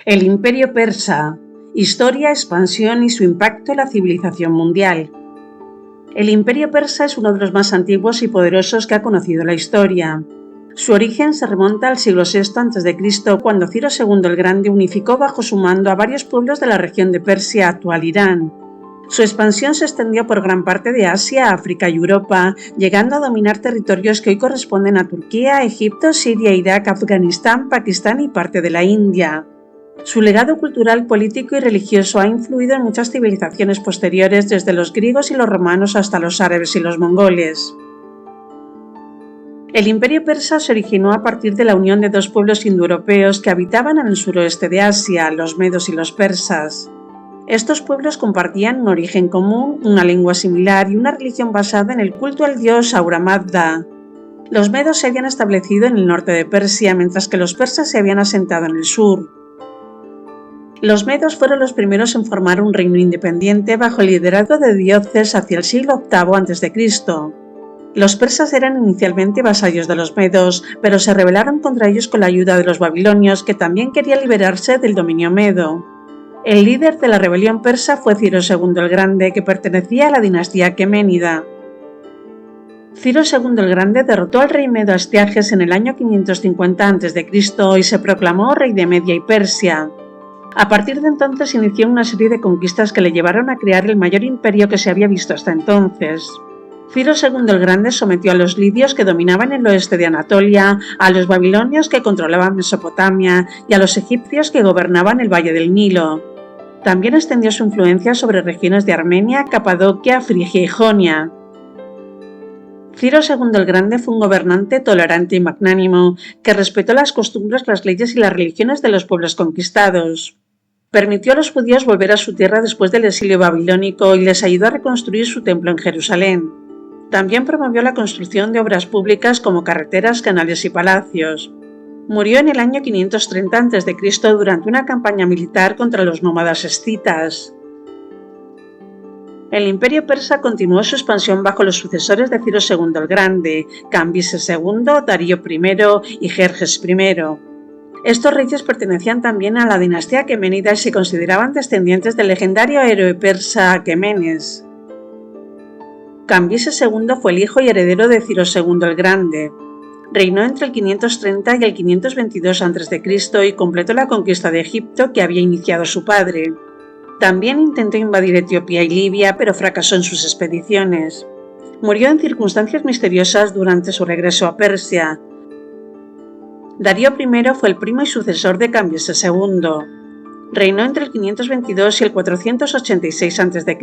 El Imperio Persa: historia, expansión y su impacto en la civilización mundial. El Imperio Persa es uno de los más antiguos y poderosos que ha conocido la historia. Su origen se remonta al siglo VI a.C., cuando Ciro II el Grande unificó bajo su mando a varios pueblos de la región de Persia, actual Irán. Su expansión se extendió por gran parte de Asia, África y Europa, llegando a dominar territorios que hoy corresponden a Turquía, Egipto, Siria, Irak, Afganistán, Pakistán y parte de la India. Su legado cultural, político y religioso ha influido en muchas civilizaciones posteriores, desde los griegos y los romanos hasta los árabes y los mongoles. El Imperio Persa se originó a partir de la unión de dos pueblos indoeuropeos que habitaban en el suroeste de Asia, los medos y los persas. Estos pueblos compartían un origen común, una lengua similar y una religión basada en el culto al dios Ahura Mazda. Los medos se habían establecido en el norte de Persia, mientras que los persas se habían asentado en el sur. Los medos fueron los primeros en formar un reino independiente bajo el liderazgo de Dióceres hacia el siglo VIII a.C. Los persas eran inicialmente vasallos de los medos, pero se rebelaron contra ellos con la ayuda de los babilonios, que también querían liberarse del dominio medo. El líder de la rebelión persa fue Ciro II el Grande, que pertenecía a la dinastía aqueménida. Ciro II el Grande derrotó al rey medo Astiages en el año 550 a.C. y se proclamó rey de Media y Persia. A partir de entonces inició una serie de conquistas que le llevaron a crear el mayor imperio que se había visto hasta entonces. Ciro II el Grande sometió a los lidios, que dominaban el oeste de Anatolia, a los babilonios, que controlaban Mesopotamia, y a los egipcios, que gobernaban el valle del Nilo. También extendió su influencia sobre regiones de Armenia, Capadocia, Frigia y Jonia. Ciro II el Grande fue un gobernante tolerante y magnánimo, que respetó las costumbres, las leyes y las religiones de los pueblos conquistados. Permitió a los judíos volver a su tierra después del exilio babilónico y les ayudó a reconstruir su templo en Jerusalén. También promovió la construcción de obras públicas como carreteras, canales y palacios. Murió en el año 530 a.C. durante una campaña militar contra los nómadas escitas. El Imperio Persa continuó su expansión bajo los sucesores de Ciro II el Grande, Cambises II, Darío I y Jerjes I. Estos reyes pertenecían también a la dinastía aqueménida y se consideraban descendientes del legendario héroe persa Aquemenes. Cambises II fue el hijo y heredero de Ciro II el Grande. Reinó entre el 530 y el 522 a.C. y completó la conquista de Egipto que había iniciado su padre. También intentó invadir Etiopía y Libia, pero fracasó en sus expediciones. Murió en circunstancias misteriosas durante su regreso a Persia. Darío I fue el primo y sucesor de Cambises II. Reinó entre el 522 y el 486 a.C.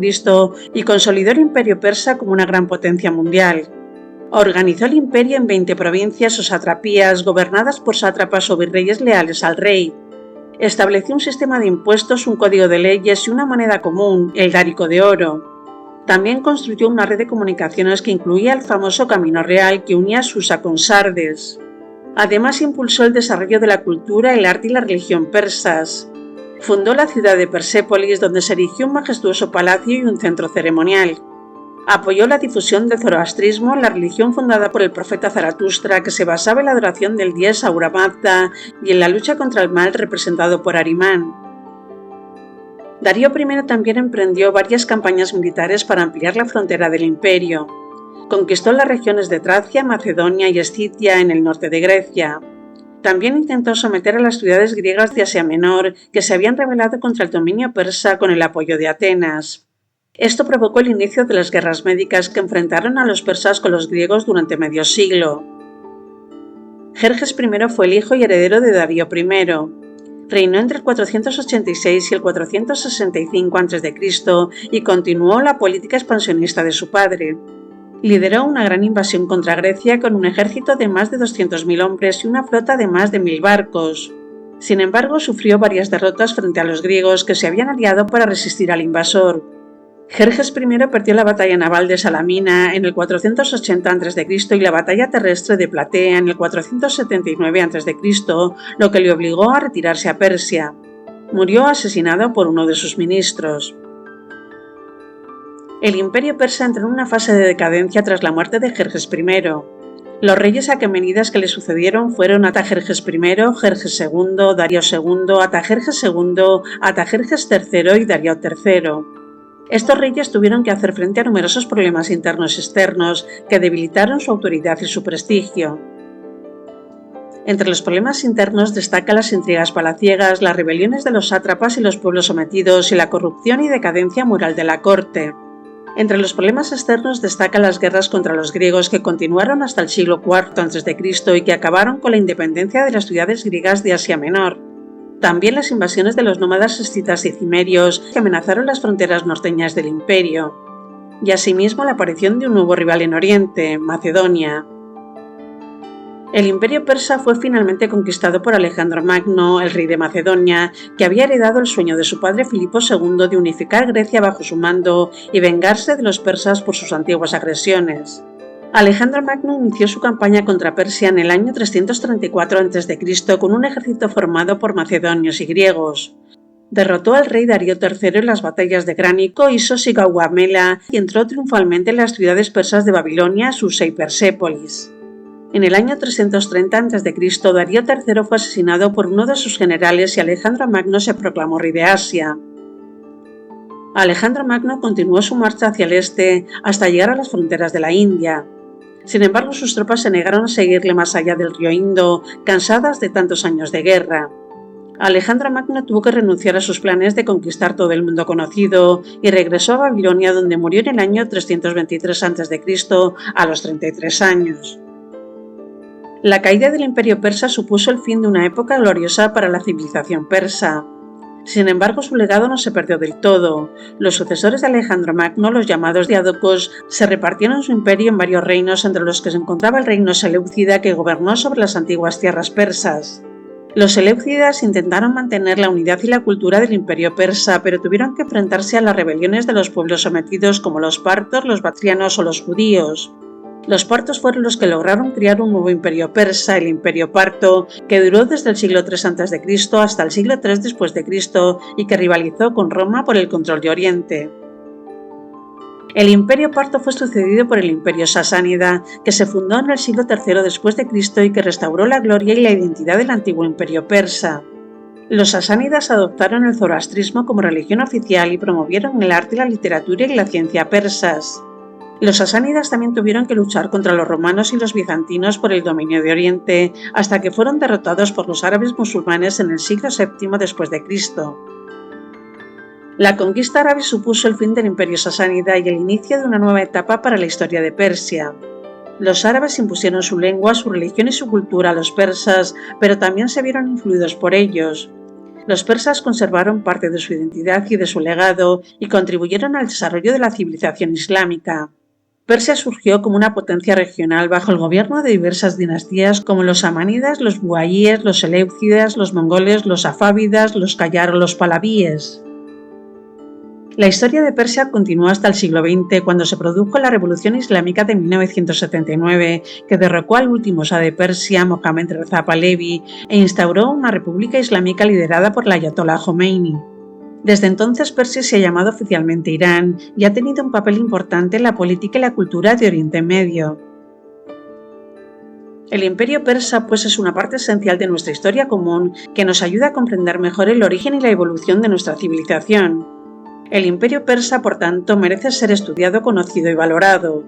y consolidó el Imperio Persa como una gran potencia mundial. Organizó el imperio en 20 provincias o satrapías gobernadas por sátrapas o virreyes leales al rey. Estableció un sistema de impuestos, un código de leyes y una moneda común, el dárico de oro. También construyó una red de comunicaciones que incluía el famoso Camino Real que unía Susa con Sardes. Además, impulsó el desarrollo de la cultura, el arte y la religión persas. Fundó la ciudad de Persépolis, donde se erigió un majestuoso palacio y un centro ceremonial. Apoyó la difusión del zoroastrismo, la religión fundada por el profeta Zaratustra, que se basaba en la adoración del dios Ahura Mazda y en la lucha contra el mal representado por Ahriman. Darío I también emprendió varias campañas militares para ampliar la frontera del imperio. Conquistó las regiones de Tracia, Macedonia y Escitia en el norte de Grecia. También intentó someter a las ciudades griegas de Asia Menor, que se habían rebelado contra el dominio persa con el apoyo de Atenas. Esto provocó el inicio de las guerras médicas que enfrentaron a los persas con los griegos durante medio siglo. Jerjes I fue el hijo y heredero de Darío I. Reinó entre el 486 y el 465 a.C. y continuó la política expansionista de su padre. Lideró una gran invasión contra Grecia con un ejército de más de 200.000 hombres y una flota de más de 1.000 barcos. Sin embargo, sufrió varias derrotas frente a los griegos, que se habían aliado para resistir al invasor. Jerjes I perdió la batalla naval de Salamina en el 480 a.C. y la batalla terrestre de Platea en el 479 a.C., lo que le obligó a retirarse a Persia. Murió asesinado por uno de sus ministros. El imperio persa entró en una fase de decadencia tras la muerte de Jerjes I. Los reyes aquemenidas que le sucedieron fueron Artajerjes I, Jerjes II, Darío II, Artajerjes II, Artajerjes III y Darío III. Estos reyes tuvieron que hacer frente a numerosos problemas internos y externos que debilitaron su autoridad y su prestigio. Entre los problemas internos destacan las intrigas palaciegas, las rebeliones de los sátrapas y los pueblos sometidos y la corrupción y decadencia moral de la corte. Entre los problemas externos destacan las guerras contra los griegos que continuaron hasta el siglo IV a.C. y que acabaron con la independencia de las ciudades griegas de Asia Menor. También las invasiones de los nómadas escitas y cimerios que amenazaron las fronteras norteñas del imperio. Y asimismo la aparición de un nuevo rival en Oriente, Macedonia. El imperio persa fue finalmente conquistado por Alejandro Magno, el rey de Macedonia, que había heredado el sueño de su padre Filipo II de unificar Grecia bajo su mando y vengarse de los persas por sus antiguas agresiones. Alejandro Magno inició su campaña contra Persia en el año 334 a.C. con un ejército formado por macedonios y griegos. Derrotó al rey Darío III en las batallas de Gránico, Isos y Gaugamela y entró triunfalmente en las ciudades persas de Babilonia, Susa y Persépolis. En el año 330 a.C., Darío III fue asesinado por uno de sus generales y Alejandro Magno se proclamó rey de Asia. Alejandro Magno continuó su marcha hacia el este hasta llegar a las fronteras de la India. Sin embargo, sus tropas se negaron a seguirle más allá del río Indo, cansadas de tantos años de guerra. Alejandro Magno tuvo que renunciar a sus planes de conquistar todo el mundo conocido y regresó a Babilonia, donde murió en el año 323 a.C. a los 33 años. La caída del imperio persa supuso el fin de una época gloriosa para la civilización persa. Sin embargo, su legado no se perdió del todo. Los sucesores de Alejandro Magno, los llamados diádocos, se repartieron su imperio en varios reinos, entre los que se encontraba el reino seleucida, que gobernó sobre las antiguas tierras persas. Los seleucidas intentaron mantener la unidad y la cultura del imperio persa, pero tuvieron que enfrentarse a las rebeliones de los pueblos sometidos como los partos, los bactrianos o los judíos. Los partos fueron los que lograron crear un nuevo imperio persa, el imperio parto, que duró desde el siglo III a.C. hasta el siglo III después de Cristo y que rivalizó con Roma por el control de Oriente. El imperio parto fue sucedido por el imperio sasánida, que se fundó en el siglo III después de Cristo y que restauró la gloria y la identidad del antiguo imperio persa. Los sasánidas adoptaron el zoroastrismo como religión oficial y promovieron el arte, la literatura y la ciencia persas. Los sasánidas también tuvieron que luchar contra los romanos y los bizantinos por el dominio de Oriente, hasta que fueron derrotados por los árabes musulmanes en el siglo VII después de Cristo. La conquista árabe supuso el fin del imperio sasánida y el inicio de una nueva etapa para la historia de Persia. Los árabes impusieron su lengua, su religión y su cultura a los persas, pero también se vieron influidos por ellos. Los persas conservaron parte de su identidad y de su legado y contribuyeron al desarrollo de la civilización islámica. Persia surgió como una potencia regional bajo el gobierno de diversas dinastías como los samánidas, los buaíes, los seleucidas, los mongoles, los safávidas, los qayar o los palavíes. La historia de Persia continuó hasta el siglo XX, cuando se produjo la Revolución Islámica de 1979, que derrocó al último Shah de Persia, Mohammad Reza Pahlavi, e instauró una república islámica liderada por el Ayatollah Jomeini. Desde entonces Persia se ha llamado oficialmente Irán y ha tenido un papel importante en la política y la cultura de Oriente Medio. El imperio persa pues es una parte esencial de nuestra historia común que nos ayuda a comprender mejor el origen y la evolución de nuestra civilización. El imperio persa, por tanto, merece ser estudiado, conocido y valorado.